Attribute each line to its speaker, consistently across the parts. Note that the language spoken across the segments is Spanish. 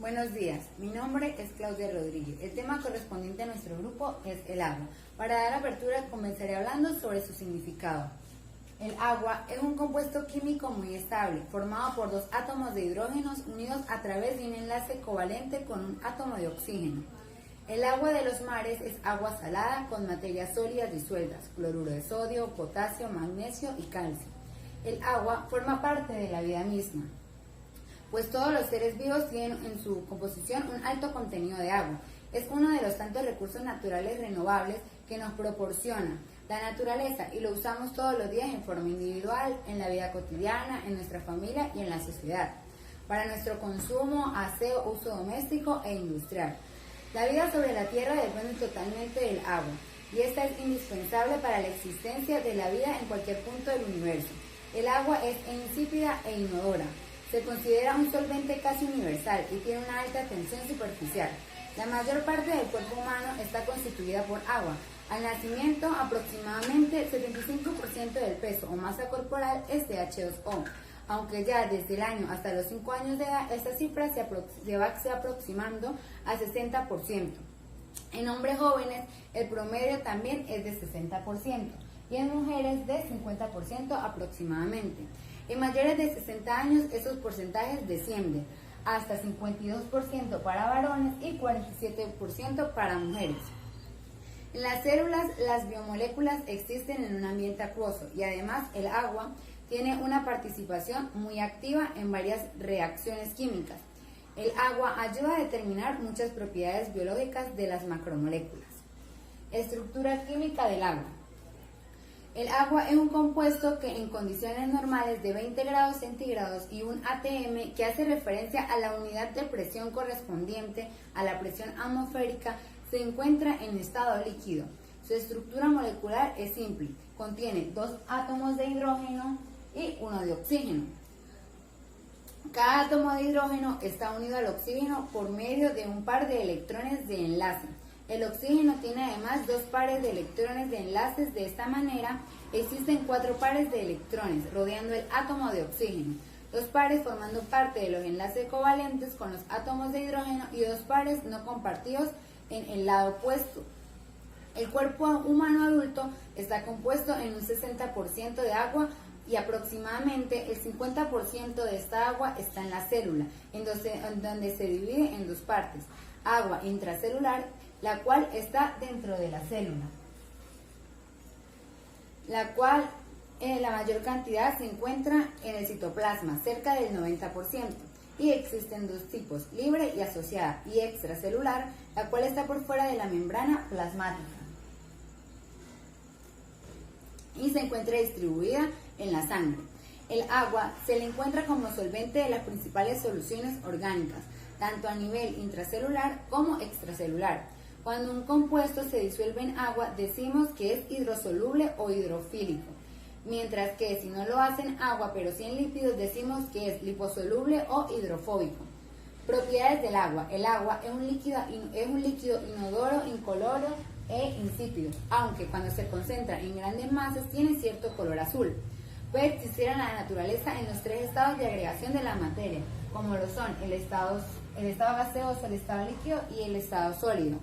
Speaker 1: Buenos días, mi nombre es Claudia Rodríguez. El tema correspondiente a nuestro grupo es el agua. Para dar apertura comenzaré hablando sobre su significado. El agua es un compuesto químico muy estable, formado por dos átomos de hidrógenos unidos a través de un enlace covalente con un átomo de oxígeno. El agua de los mares es agua salada con materias sólidas disueltas, cloruro de sodio, potasio, magnesio y calcio. El agua forma parte de la vida misma, pues todos los seres vivos tienen en su composición un alto contenido de agua. Es uno de los tantos recursos naturales renovables que nos proporciona la naturaleza y lo usamos todos los días en forma individual, en la vida cotidiana, en nuestra familia y en la sociedad, para nuestro consumo, aseo, uso doméstico e industrial. La vida sobre la Tierra depende totalmente del agua y esta es indispensable para la existencia de la vida en cualquier punto del universo. El agua es insípida e inodora. Se considera un solvente casi universal y tiene una alta tensión superficial. La mayor parte del cuerpo humano está constituida por agua. Al nacimiento, aproximadamente el 75% del peso o masa corporal es de H2O, aunque ya desde el año hasta los 5 años de edad esta cifra se va aproximando al 60%. En hombres jóvenes el promedio también es de 60% y en mujeres de 50% aproximadamente. En mayores de 60 años esos porcentajes descienden hasta 52% para varones y 47% para mujeres. En las células, las biomoléculas existen en un ambiente acuoso y además el agua tiene una participación muy activa en varias reacciones químicas. El agua ayuda a determinar muchas propiedades biológicas de las macromoléculas. Estructura química del agua. El agua es un compuesto que en condiciones normales de 20 grados centígrados y un atm, que hace referencia a la unidad de presión correspondiente a la presión atmosférica, se encuentra en estado líquido. Su estructura molecular es simple, contiene 2 átomos de hidrógeno y 1 de oxígeno. Cada átomo de hidrógeno está unido al oxígeno por medio de un par de electrones de enlace. El oxígeno tiene además 2 pares de electrones de enlaces. De esta manera, existen 4 pares de electrones rodeando el átomo de oxígeno, 2 pares formando parte de los enlaces covalentes con los átomos de hidrógeno y 2 pares no compartidos en el lado opuesto. El cuerpo humano adulto está compuesto en un 60% de agua y aproximadamente el 50% de esta agua está en la célula, en donde se divide en 2 partes: agua intracelular, la cual está dentro de la célula, la cual la mayor cantidad se encuentra en el citoplasma, cerca del 90%, y existen 2 tipos, libre y asociada, y extracelular, la cual está por fuera de la membrana plasmática y se encuentra distribuida en la sangre. El agua se le encuentra como solvente de las principales soluciones orgánicas, tanto a nivel intracelular como extracelular. Cuando un compuesto se disuelve en agua, decimos que es hidrosoluble o hidrofílico, mientras que si no lo hace en agua, pero sí en lípidos, decimos que es liposoluble o hidrofóbico. Propiedades del agua. El agua es un líquido inodoro, incoloro e insípido, aunque cuando se concentra en grandes masas tiene cierto color azul. Puede existir en la naturaleza en los 3 estados de agregación de la materia, como lo son el estado gaseoso, el estado líquido y el estado sólido.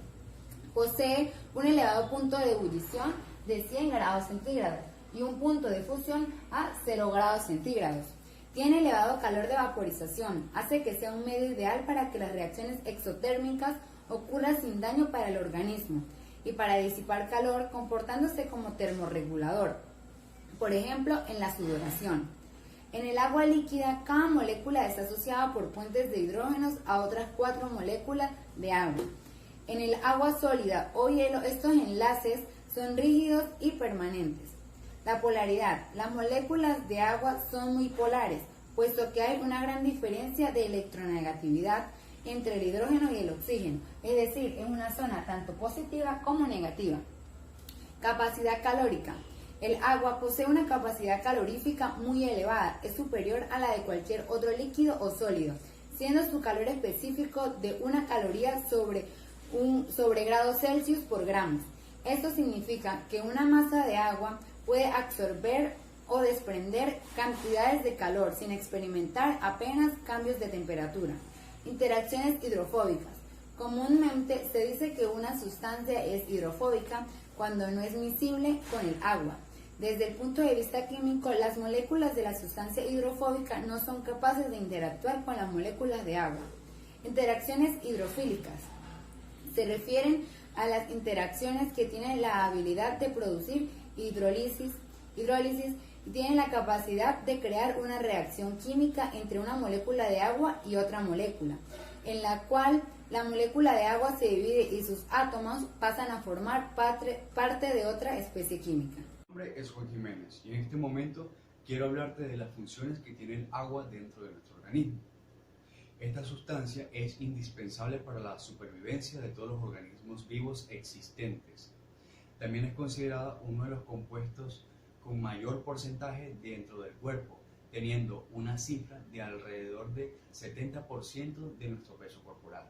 Speaker 1: Posee un elevado punto de ebullición de 100 grados centígrados y un punto de fusión a 0 grados centígrados. Tiene elevado calor de vaporización, hace que sea un medio ideal para que las reacciones exotérmicas ocurran sin daño para el organismo y para disipar calor, comportándose como termorregulador, por ejemplo en la sudoración. En el agua líquida, cada molécula está asociada por puentes de hidrógenos a otras 4 moléculas de agua. En el agua sólida o hielo, estos enlaces son rígidos y permanentes. La polaridad. Las moléculas de agua son muy polares, puesto que hay una gran diferencia de electronegatividad entre el hidrógeno y el oxígeno, es decir, es una zona tanto positiva como negativa. Capacidad calórica. El agua posee una capacidad calorífica muy elevada, es superior a la de cualquier otro líquido o sólido, siendo su calor específico de 1 caloría sobre grados Celsius por gramos. Esto significa que una masa de agua puede absorber o desprender cantidades de calor sin experimentar apenas cambios de temperatura. Interacciones hidrofóbicas. Comúnmente se dice que una sustancia es hidrofóbica cuando no es miscible con el agua. Desde el punto de vista químico, las moléculas de la sustancia hidrofóbica no son capaces de interactuar con las moléculas de agua. Interacciones hidrofílicas. Se refieren a las interacciones que tienen la habilidad de producir hidrólisis y tienen la capacidad de crear una reacción química entre una molécula de agua y otra molécula, en la cual la molécula de agua se divide y sus átomos pasan a formar parte de otra especie química.
Speaker 2: Mi nombre es Juan Jiménez y en este momento quiero hablarte de las funciones que tiene el agua dentro de nuestro organismo. Esta sustancia es indispensable para la supervivencia de todos los organismos vivos existentes. También es considerada uno de los compuestos con mayor porcentaje dentro del cuerpo, teniendo una cifra de alrededor de 70% de nuestro peso corporal,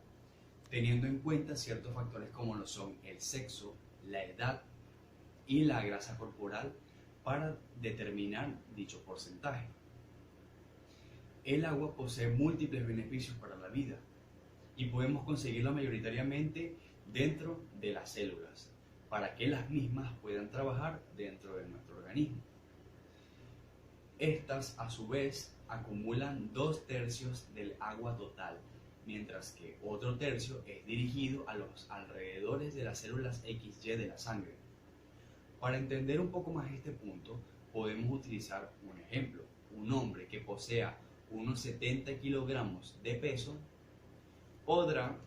Speaker 2: teniendo en cuenta ciertos factores como lo son el sexo, la edad y la grasa corporal para determinar dicho porcentaje. El agua posee múltiples beneficios para la vida y podemos conseguirla mayoritariamente dentro de las células, para que las mismas puedan trabajar dentro de nuestro organismo. Estas, a su vez, acumulan 2/3 del agua total, mientras que otro tercio es dirigido a los alrededores de las células XY de la sangre. Para entender un poco más este punto, podemos utilizar un ejemplo. Un hombre que posea unos 70 kilogramos de peso podrá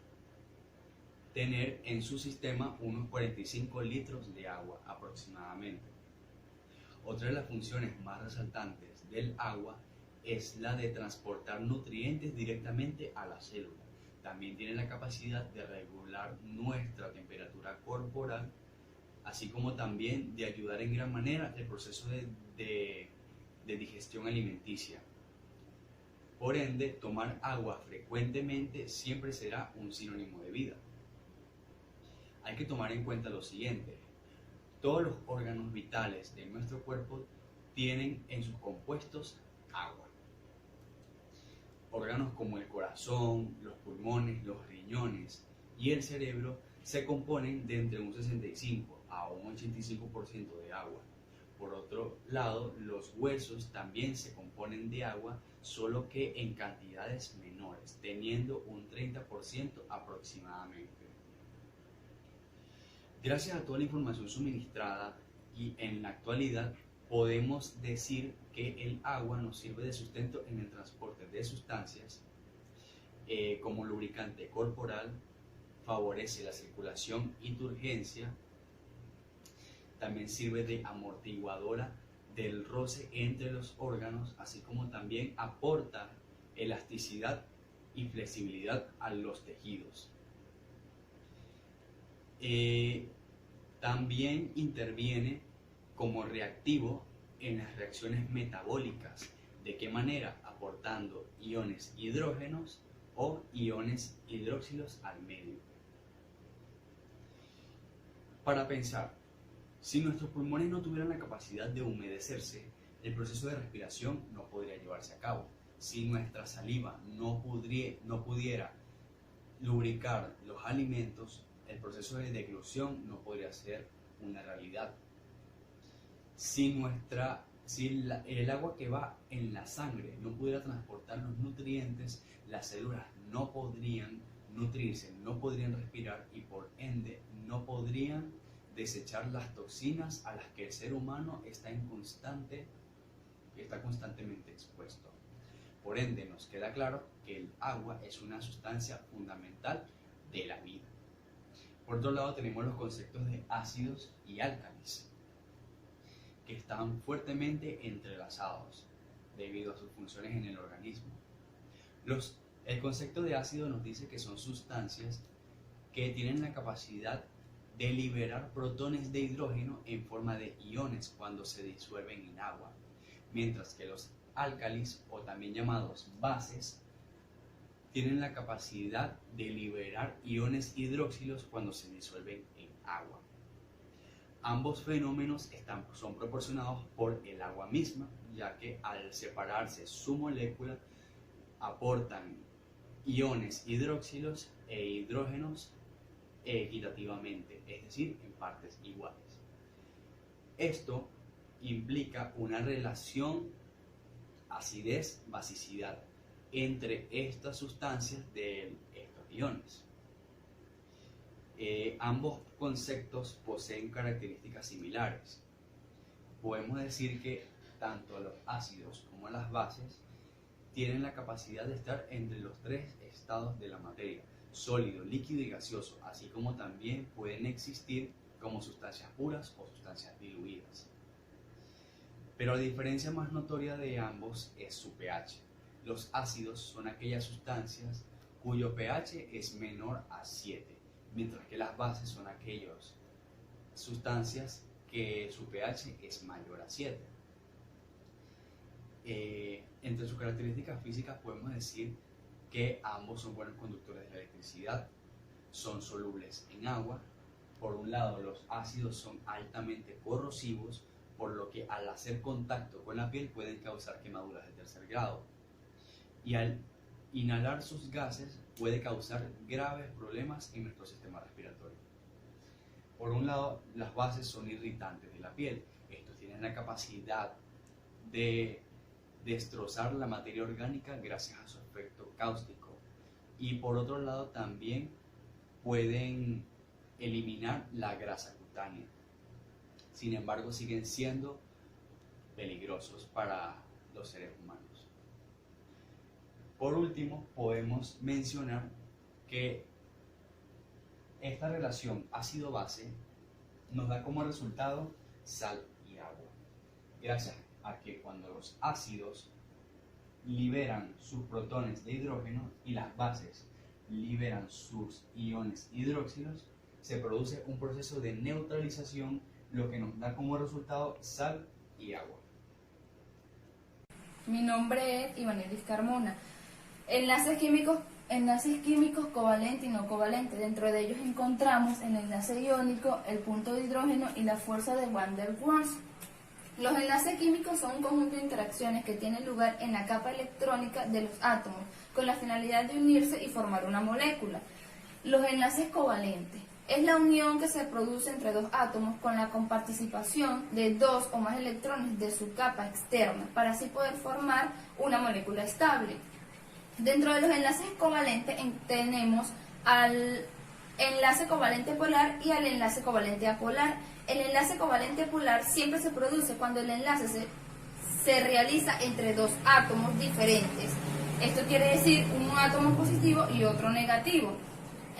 Speaker 2: tener en su sistema unos 45 litros de agua aproximadamente. Otra de las funciones más resaltantes del agua es la de transportar nutrientes directamente a la célula. También tiene la capacidad de regular nuestra temperatura corporal, así como también de ayudar en gran manera el proceso de digestión alimenticia. Por ende, tomar agua frecuentemente siempre será un sinónimo de vida. Hay que tomar en cuenta lo siguiente: todos los órganos vitales de nuestro cuerpo tienen en sus compuestos agua. Órganos como el corazón, los pulmones, los riñones y el cerebro se componen de entre un 65 a un 85% de agua. Por otro lado, los huesos también se componen de agua, solo que en cantidades menores, teniendo un 30% aproximadamente. Gracias a toda la información suministrada y en la actualidad podemos decir que el agua nos sirve de sustento en el transporte de sustancias como lubricante corporal, favorece la circulación y turgencia, también sirve de amortiguadora del roce entre los órganos, así como también aporta elasticidad y flexibilidad a los tejidos. También interviene como reactivo en las reacciones metabólicas. ¿De qué manera? Aportando iones hidrógenos o iones hidroxilos al medio. Para pensar, si nuestros pulmones no tuvieran la capacidad de humedecerse, el proceso de respiración no podría llevarse a cabo. Si nuestra saliva no pudiera lubricar los alimentos, el proceso de deglución no podría ser una realidad. Si el agua que va en la sangre no pudiera transportar los nutrientes, las células no podrían nutrirse, no podrían respirar y por ende no podrían desechar las toxinas a las que el ser humano está constantemente expuesto. Por ende, nos queda claro que el agua es una sustancia fundamental de la vida. Por otro lado, tenemos los conceptos de ácidos y álcalis, que están fuertemente entrelazados debido a sus funciones en el organismo. El concepto de ácido nos dice que son sustancias que tienen la capacidad de liberar protones de hidrógeno en forma de iones cuando se disuelven en agua, mientras que los álcalis, o también llamados bases, tienen la capacidad de liberar iones hidróxilos cuando se disuelven en agua. Ambos fenómenos son proporcionados por el agua misma, ya que al separarse su molécula aportan iones hidroxilos e hidrógenos equitativamente, es decir, en partes iguales. Esto implica una relación acidez-basicidad entre estas sustancias de estos iones. Ambos conceptos poseen características similares. Podemos decir que tanto los ácidos como las bases tienen la capacidad de estar entre los tres estados de la materia, sólido, líquido y gaseoso, así como también pueden existir como sustancias puras o sustancias diluidas. Pero la diferencia más notoria de ambos es su pH. Los ácidos son aquellas sustancias cuyo pH es menor a 7, mientras que las bases son aquellas sustancias que su pH es mayor a 7. Entre sus características físicas podemos decir que ambos son buenos conductores de la electricidad, son solubles en agua. Por un lado, los ácidos son altamente corrosivos, por lo que al hacer contacto con la piel pueden causar quemaduras de tercer grado. Y al inhalar sus gases puede causar graves problemas en nuestro sistema respiratorio. Por un lado, las bases son irritantes de la piel. Estos tienen la capacidad de destrozar la materia orgánica gracias a su efecto cáustico. Y por otro lado, también pueden eliminar la grasa cutánea. Sin embargo, siguen siendo peligrosos para los seres humanos. Por último, podemos mencionar que esta relación ácido-base nos da como resultado sal y agua, gracias a que cuando los ácidos liberan sus protones de hidrógeno y las bases liberan sus iones hidróxilos, se produce un proceso de neutralización, lo que nos da como resultado sal y agua.
Speaker 3: Mi nombre es Ivanelis Carmona. Enlaces químicos covalente y no covalente. Dentro de ellos encontramos el enlace iónico, el punto de hidrógeno y la fuerza de Van der Waals. Los enlaces químicos son un conjunto de interacciones que tienen lugar en la capa electrónica de los átomos con la finalidad de unirse y formar una molécula. Los enlaces covalentes es la unión que se produce entre dos átomos con la comparticipación de dos o más electrones de su capa externa para así poder formar una molécula estable. Dentro de los enlaces covalentes tenemos al enlace covalente polar y al enlace covalente apolar. El enlace covalente polar siempre se produce cuando el enlace se realiza entre dos átomos diferentes. Esto quiere decir un átomo positivo y otro negativo.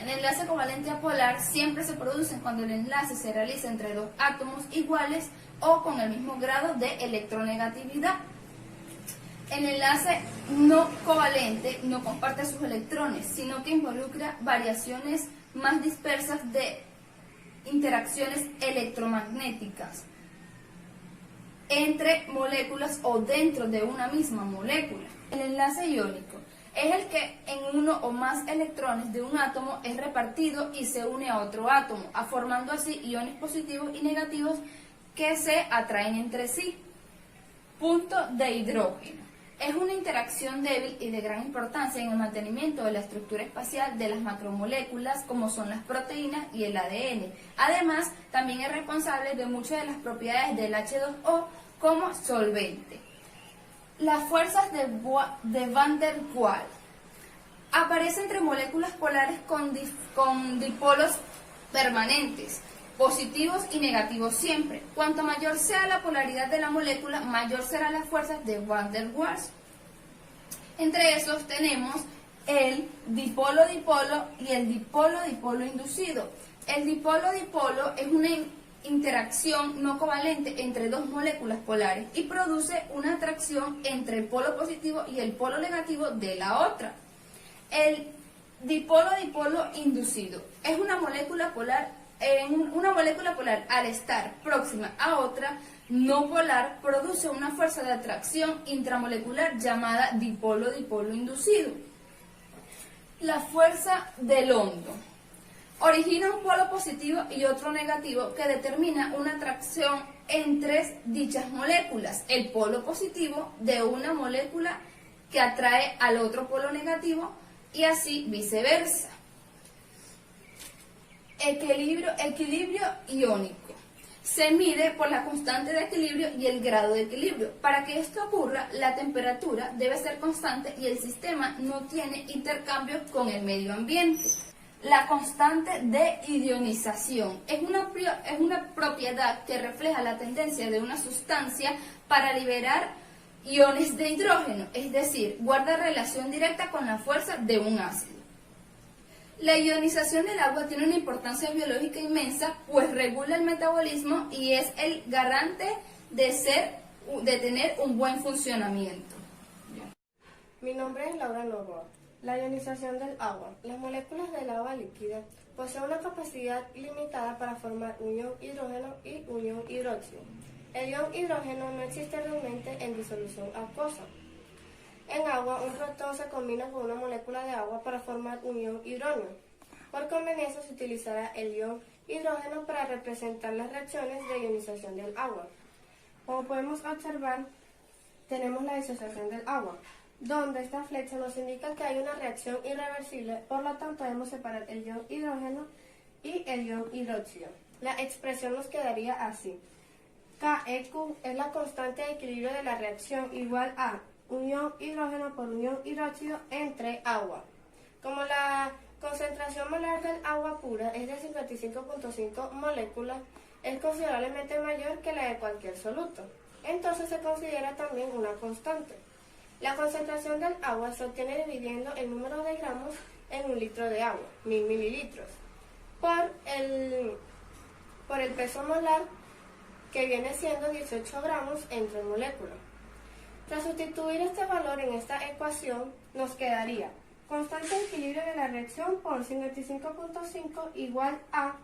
Speaker 3: El enlace covalente apolar siempre se produce cuando el enlace se realiza entre dos átomos iguales o con el mismo grado de electronegatividad. El enlace no covalente no comparte sus electrones, sino que involucra variaciones más dispersas de interacciones electromagnéticas entre moléculas o dentro de una misma molécula. El enlace iónico es el que en uno o más electrones de un átomo es repartido y se une a otro átomo, formando así iones positivos y negativos que se atraen entre sí. Punto de hidrógeno. Es una interacción débil y de gran importancia en el mantenimiento de la estructura espacial de las macromoléculas como son las proteínas y el ADN. Además, también es responsable de muchas de las propiedades del H2O como solvente. Las fuerzas de Van der Waals aparecen entre moléculas polares con dipolos permanentes, positivos y negativos siempre. Cuanto mayor sea la polaridad de la molécula, mayor serán las fuerzas de Van der Waals. Entre esos tenemos el dipolo-dipolo y el dipolo-dipolo inducido. El dipolo-dipolo es una interacción no covalente entre dos moléculas polares y produce una atracción entre el polo positivo y el polo negativo de la otra. El dipolo-dipolo inducido es una molécula polar. Una molécula polar, al estar próxima a otra no polar, produce una fuerza de atracción intramolecular llamada dipolo-dipolo inducido. La fuerza del hondo origina un polo positivo y otro negativo que determina una atracción entre dichas moléculas. El polo positivo de una molécula que atrae al otro polo negativo y así viceversa. Equilibrio iónico. Se mide por la constante de equilibrio y el grado de equilibrio. Para que esto ocurra, la temperatura debe ser constante y el sistema no tiene intercambios con el medio ambiente. La constante de ionización es una propiedad que refleja la tendencia de una sustancia para liberar iones de hidrógeno, es decir, guarda relación directa con la fuerza de un ácido. La ionización del agua tiene una importancia biológica inmensa, pues regula el metabolismo y es el garante de tener un buen funcionamiento.
Speaker 4: Mi nombre es Laura Novoa. La ionización del agua. Las moléculas del agua líquida poseen una capacidad limitada para formar un ion hidrógeno y un ion hidróxido. El ion hidrógeno no existe realmente en disolución acuosa. En agua, un protón se combina con una molécula de agua para formar un ion hidrógeno. Por conveniencia se utilizará el ion hidrógeno para representar las reacciones de ionización del agua. Como podemos observar, tenemos la disociación del agua, donde esta flecha nos indica que hay una reacción irreversible, por lo tanto debemos separar el ion hidrógeno y el ion hidróxido. La expresión nos quedaría así. KEQ es la constante de equilibrio de la reacción igual a un ion hidrógeno por un ion hidróxido entre agua. Como la concentración molar del agua pura es de 55.5 moléculas, es considerablemente mayor que la de cualquier soluto. Entonces se considera también una constante. La concentración del agua se obtiene dividiendo el número de gramos en un litro de agua, 1000 mililitros, por el peso molar, que viene siendo 18 gramos entre moléculas. Tras sustituir este valor en esta ecuación, nos quedaría constante de equilibrio de la reacción por 55.5 igual a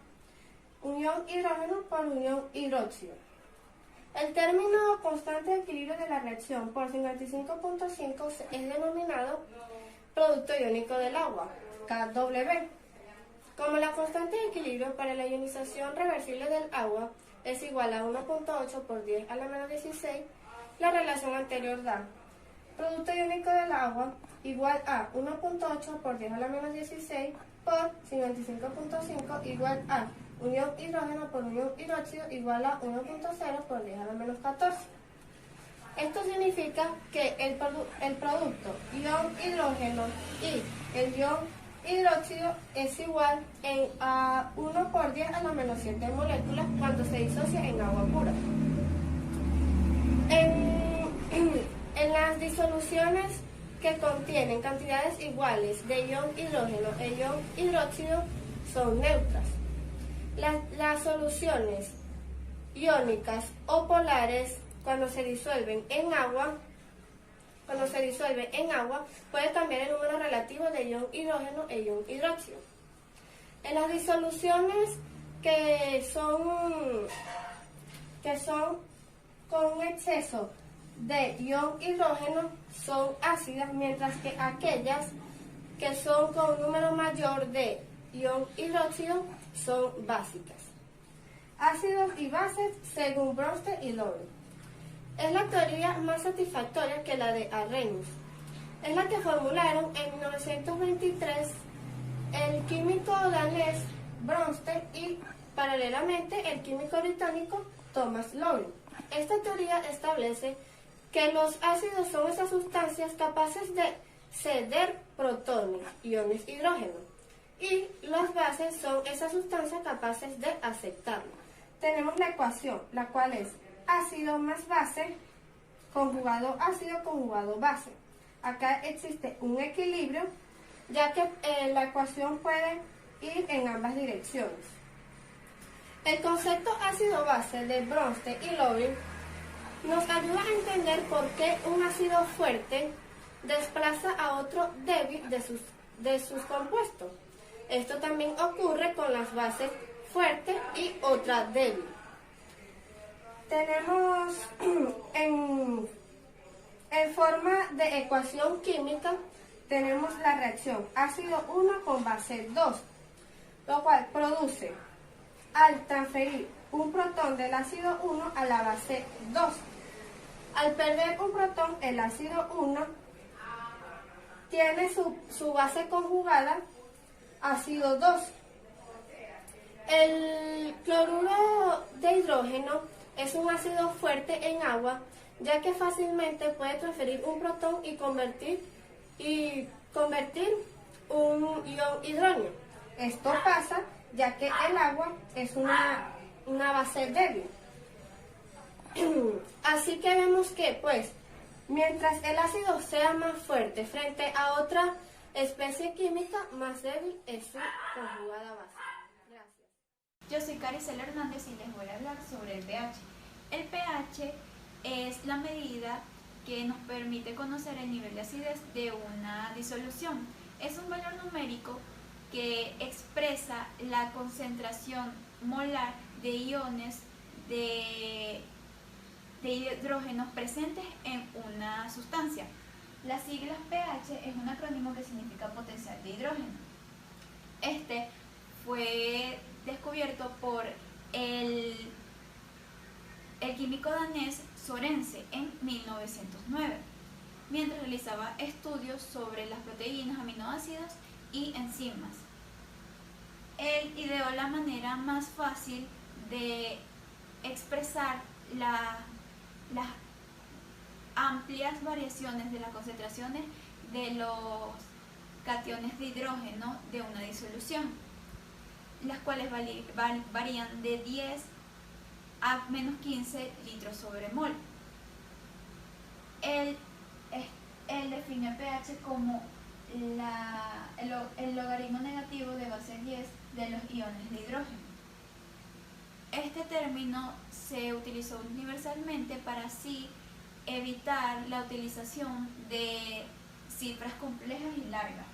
Speaker 4: un ion hidrógeno por un ion hidróxido. El término constante de equilibrio de la reacción por 55.5 es denominado producto iónico del agua, KW. Como la constante de equilibrio para la ionización reversible del agua es igual a 1.8 por 10 a la menos 16, la relación anterior da producto iónico del agua igual a 1.8 por 10 a la menos 16 por 55.5 igual a un ion hidrógeno por un ion hidróxido igual a 1.0 por 10 a la menos 14. Esto significa que el producto ion hidrógeno y el ion hidróxido es igual a 1 por 10 a la menos 7 moléculas cuando se disocia en agua pura. En las disoluciones que contienen cantidades iguales de ion hidrógeno e ion hidróxido son neutras. Las soluciones iónicas o polares, cuando se disuelven en agua, puede cambiar el número relativo de ion hidrógeno e ion hidróxido. En las disoluciones que son con un exceso de ion hidrógeno son ácidas, mientras que aquellas que son con un número mayor de ion hidróxido son básicas. Ácidos y bases según Bronsted y Lovell. Es la teoría más satisfactoria que la de Arrhenius. Es la que formularon en 1923 el químico danés Bronsted y, paralelamente, el químico británico Thomas Lovell. Esta teoría establece que los ácidos son esas sustancias capaces de ceder protones, iones hidrógeno, y las bases son esas sustancias capaces de aceptarlo. Tenemos la ecuación, la cual es ácido más base, conjugado ácido, conjugado base. Acá existe un equilibrio, ya que la ecuación puede ir en ambas direcciones. El concepto ácido-base de Bronsted y Lovell nos ayuda a entender por qué un ácido fuerte desplaza a otro débil de sus compuestos. Esto también ocurre con las bases fuerte y otra débil. Tenemos en forma de ecuación química, tenemos la reacción ácido 1 con base 2, lo cual produce, al transferir un protón del ácido 1 a la base 2, al perder un protón, el ácido 1 tiene su base conjugada ácido 2. El cloruro de hidrógeno es un ácido fuerte en agua, ya que fácilmente puede transferir un protón y convertir un ion hidrógeno. Esto pasa ya que el agua es una base débil. Así que vemos que, pues, mientras el ácido sea más fuerte frente a otra especie química, más débil es su conjugada base. Gracias.
Speaker 5: Yo soy Caricela Hernández y les voy a hablar sobre el pH. El pH es la medida que nos permite conocer el nivel de acidez de una disolución. Es un valor numérico que expresa la concentración molar de iones de hidrógenos presentes en una sustancia. Las siglas pH es un acrónimo que significa potencial de hidrógeno. Este fue descubierto por el químico danés Sorensen en 1909, mientras realizaba estudios sobre las proteínas, aminoácidos y enzimas. Él ideó la manera más fácil de expresar las amplias variaciones de las concentraciones de los cationes de hidrógeno de una disolución, las cuales varían de 10 a menos 15 litros sobre mol. Él define el pH como el logaritmo negativo de base 10 de los iones de hidrógeno. Este término se utilizó universalmente para así evitar la utilización de cifras complejas y largas.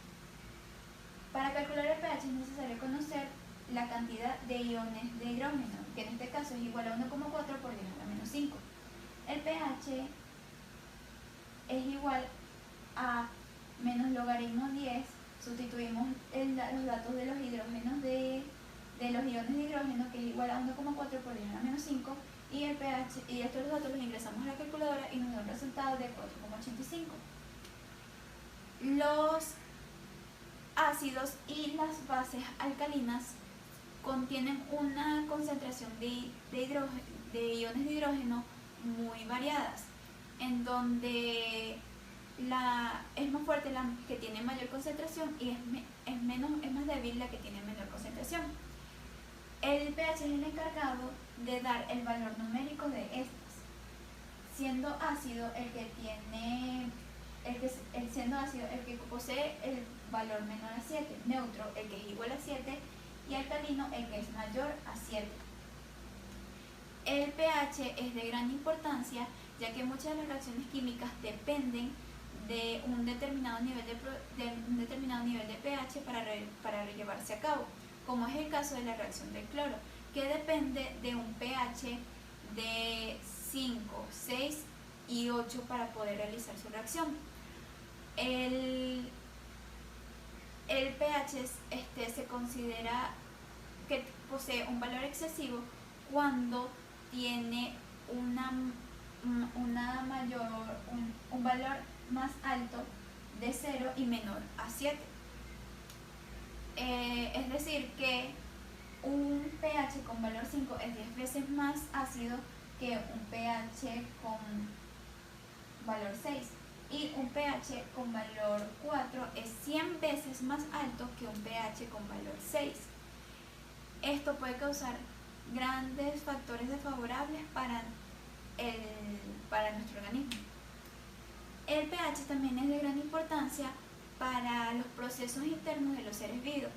Speaker 5: Para calcular el pH es necesario conocer la cantidad de iones de hidrógeno, que en este caso es igual a 1,4 por 10 a la menos 5. El pH es igual a menos logaritmo 10, sustituimos los datos de los hidrógenos de los iones de hidrógeno, que es igual a 1,4 por 10 a la menos 5, y el pH, y estos datos los ingresamos a la calculadora y nos da un resultado de 4,85. Los ácidos y las bases alcalinas contienen una concentración de iones de hidrógeno muy variadas, en donde es más fuerte la que tiene mayor concentración y es más débil la que tiene menor concentración. El pH es el encargado de dar el valor numérico de estas, siendo ácido el que posee el valor menor a 7, neutro el que es igual a 7 y alcalino el que es mayor a 7. El pH es de gran importancia, ya que muchas de las reacciones químicas dependen de un determinado nivel de pH para llevarse a cabo, como es el caso de la reacción del cloro, que depende de un pH de 5, 6 y 8 para poder realizar su reacción. El pH se considera que posee un valor excesivo cuando tiene un valor más alto de 0 y menor a 7. Es decir que un pH con valor 5 es 10 veces más ácido que un pH con valor 6, y un pH con valor 4 es 100 veces más alto que un pH con valor 6. Esto puede causar grandes factores desfavorables para nuestro organismo. El pH también es de gran importancia para los procesos internos de los seres vivos,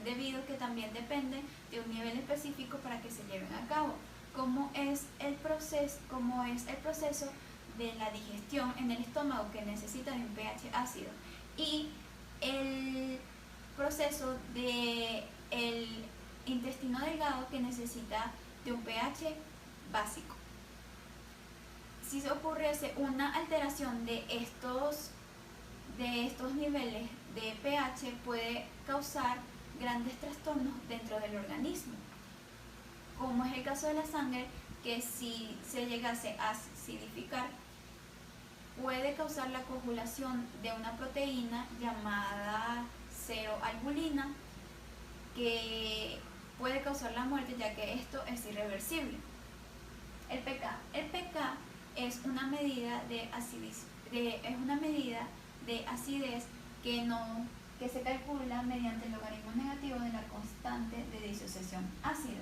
Speaker 5: debido a que también depende de un nivel específico para que se lleven a cabo, como es el proceso de la digestión en el estómago, que necesita de un pH ácido, y el proceso del intestino delgado, que necesita de un pH básico. Si se ocurriese una alteración de estos niveles de pH, puede causar grandes trastornos dentro del organismo, como es el caso de la sangre, que si se llegase a acidificar puede causar la coagulación de una proteína llamada ceroalbulina, que puede causar la muerte, ya que esto es irreversible. El pK es una medida de acidez que se calcula mediante el logaritmo negativo de la constante de disociación ácida.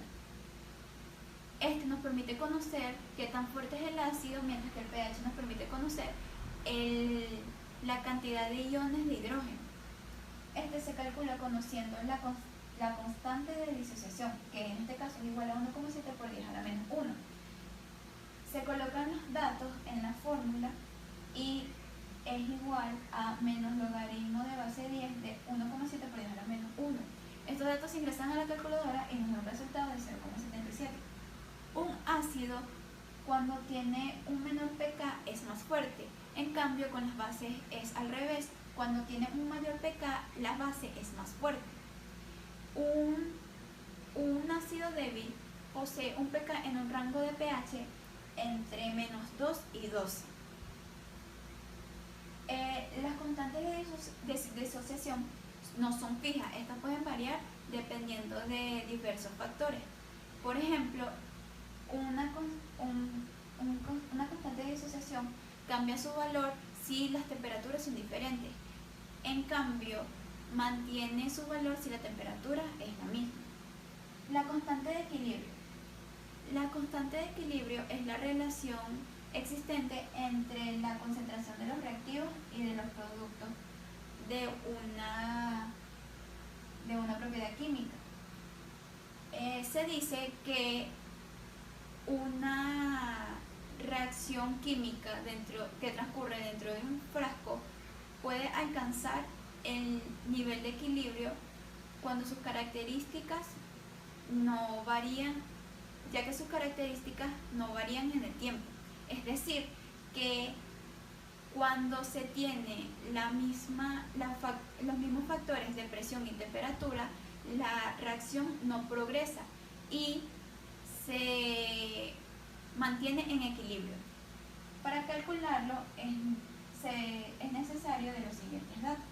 Speaker 5: Este nos permite conocer qué tan fuerte es el ácido, mientras que el pH nos permite conocer la cantidad de iones de hidrógeno. Este se calcula conociendo la constante de disociación, que en este caso es igual a 1,7 por 10 a la menos 1. Se colocan los datos en la fórmula y es igual a menos logaritmo de base 10 de 1,7 por 10 a la menos 1. Estos datos se ingresan a la calculadora y nos da un resultado de 0,77. Un ácido, cuando tiene un menor pK, es más fuerte. En cambio, con las bases es al revés. Cuando tiene un mayor pK, la base es más fuerte. Un ácido débil posee un pK en un rango de pH entre menos 2 y 12. Las constantes de disociación no son fijas. Estas pueden variar dependiendo de diversos factores. Por ejemplo, una constante de disociación cambia su valor si las temperaturas son diferentes. En cambio, mantiene su valor si la temperatura es la misma. La constante de equilibrio. La constante de equilibrio es la relación existente entre la concentración de los reactivos y de los productos de una propiedad química. Se dice que una reacción química que transcurre dentro de un frasco puede alcanzar el nivel de equilibrio cuando sus características no varían, ya que sus características no varían en el tiempo. Es decir, que cuando se tiene los mismos factores de presión y temperatura, la reacción no progresa y se mantiene en equilibrio. Para calcularlo es necesario de los siguientes datos.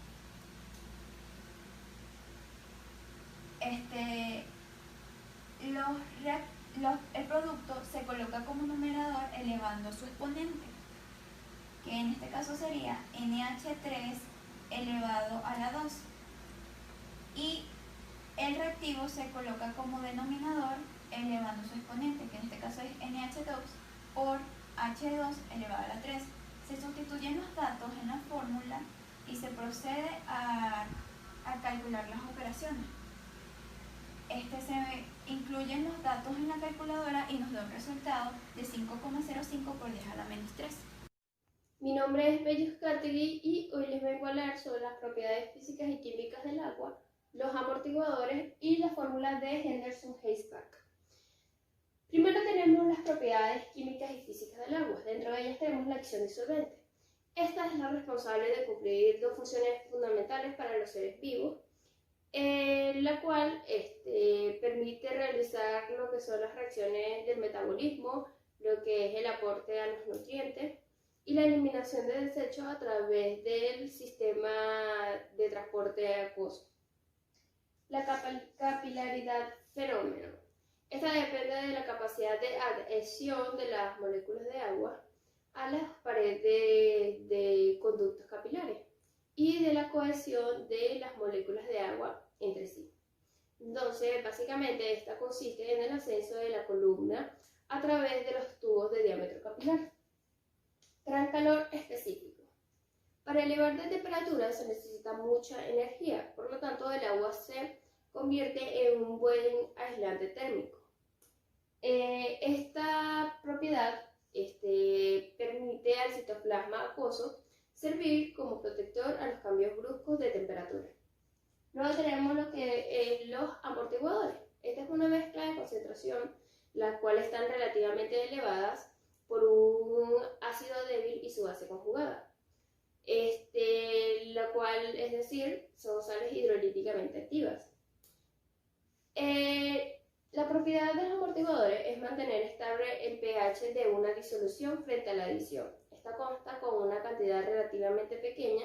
Speaker 5: El producto se coloca como numerador elevando su exponente, que en este caso sería NH3 elevado a la 2, y el reactivo se coloca como denominador elevando su exponente, que en este caso es NH2 por H2 elevado a la 3. Se sustituyen los datos en la fórmula y se procede a calcular las operaciones. Se incluyen los datos en la calculadora y nos da un resultado de 5,05 por 10 a la menos 3.
Speaker 4: Mi nombre es Bellus Categui y hoy les vengo a hablar sobre las propiedades físicas y químicas del agua, los amortiguadores y la fórmula de Henderson-Haystack. Primero tenemos las propiedades químicas y físicas del agua. Dentro de ellas tenemos la acción disolvente. Esta es la responsable de cumplir dos funciones fundamentales para los seres vivos, la cual permite realizar lo que son las reacciones del metabolismo, lo que es el aporte a los nutrientes y la eliminación de desechos a través del sistema de transporte acuoso. La capilaridad fenómeno. Esta depende de la capacidad de adhesión de las moléculas de agua a las paredes de conductos capilares y de la cohesión de las moléculas de agua entre sí. Entonces, básicamente, esta consiste en el ascenso de la columna a través de los tubos de diámetro capilar. Gran calor específico. Para elevar de temperatura se necesita mucha energía, por lo tanto, el agua se convierte en un buen aislante térmico. Esta propiedad permite al citoplasma acuoso servir como protector a los cambios bruscos de temperatura. Luego tenemos lo que es los amortiguadores. Esta es una mezcla de concentración, las cuales están relativamente elevadas por un ácido débil y su base conjugada. La cual, es decir, son sales hidrolíticamente activas. La propiedad de los amortiguadores es mantener estable el pH de una disolución frente a la adición. Esta Esta consta con una cantidad relativamente pequeña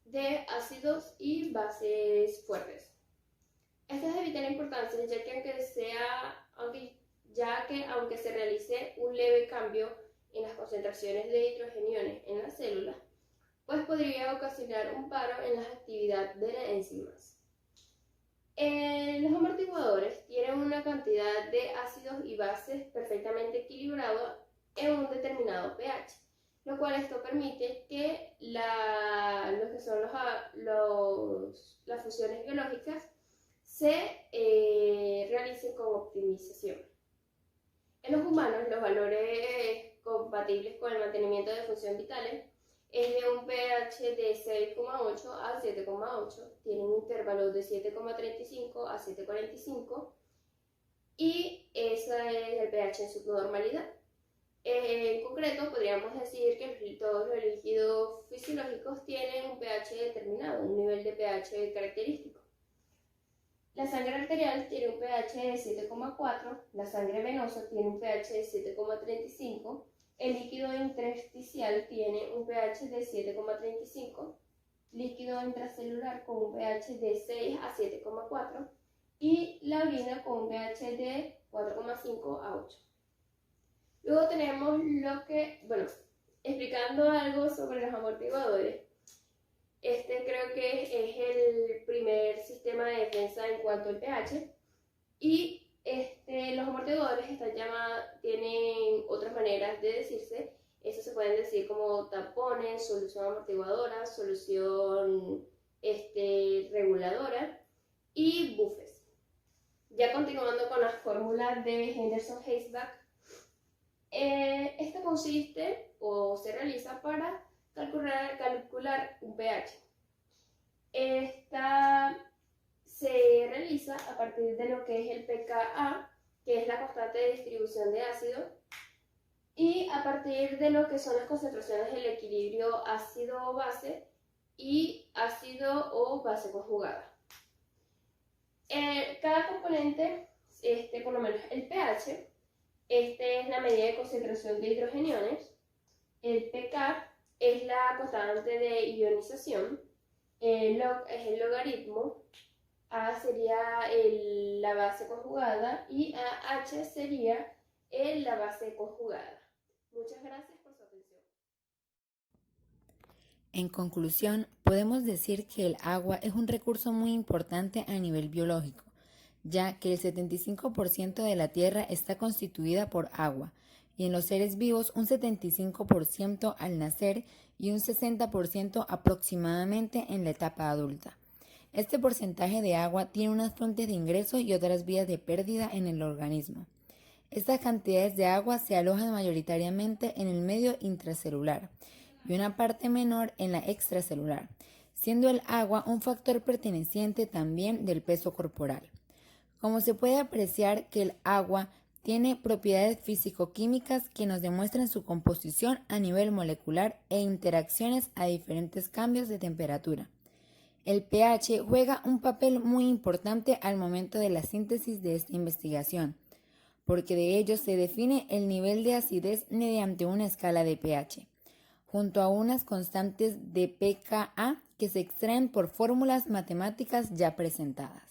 Speaker 4: de ácidos y bases fuertes. Esto es de vital importancia aunque se realice un leve cambio en las concentraciones de hidrogeniones en las células, pues podría ocasionar un paro en la actividad de las enzimas. Los amortiguadores tienen una cantidad de ácidos y bases perfectamente equilibrado en un determinado pH, lo cual esto permite que las funciones biológicas se realicen con optimización. En los humanos, los valores compatibles con el mantenimiento de funciones vitales es de un pH de 6,8 a 7,8, tiene un intervalo de 7,35 a 7,45 y ese es el pH en su normalidad. En concreto, podríamos decir que todos los líquidos fisiológicos tienen un pH determinado, un nivel de pH característico. La sangre arterial tiene un pH de 7,4, la sangre venosa tiene un pH de 7,35, el líquido intersticial tiene un pH de 7,35, líquido intracelular con un pH de 6 a 7,4 y la orina con un pH de 4,5 a 8. Luego tenemos explicando algo sobre los amortiguadores. Este creo que es el primer sistema de defensa en cuanto al pH y los amortiguadores tienen otras maneras de decirse. Eso se pueden decir como tampones, solución amortiguadora, solución reguladora y buffers. Ya continuando con las fórmulas de Henderson-Hayes-Buck, esta consiste o se realiza para calcular un pH. Esta se realiza a partir de lo que es el pKa, que es la constante de distribución de ácido, y a partir de lo que son las concentraciones del equilibrio ácido-base y ácido o base conjugada. Cada componente, por lo menos el pH, es la medida de concentración de hidrogeniones, el pK es la constante de ionización, log es el logaritmo, A sería la base conjugada y H sería la base conjugada. Muchas gracias por su atención.
Speaker 1: En conclusión, podemos decir que el agua es un recurso muy importante a nivel biológico, ya que el 75% de la Tierra está constituida por agua, y en los seres vivos un 75% al nacer y un 60% aproximadamente en la etapa adulta. Este porcentaje de agua tiene unas fuentes de ingreso y otras vías de pérdida en el organismo. Estas cantidades de agua se alojan mayoritariamente en el medio intracelular y una parte menor en la extracelular, siendo el agua un factor perteneciente también del peso corporal. Como se puede apreciar que el agua tiene propiedades físico-químicas que nos demuestran su composición a nivel molecular e interacciones a diferentes cambios de temperatura. El pH juega un papel muy importante al momento de la síntesis de esta investigación, porque de ello se define el nivel de acidez mediante una escala de pH, junto a unas constantes de pKa que se extraen por fórmulas matemáticas ya presentadas.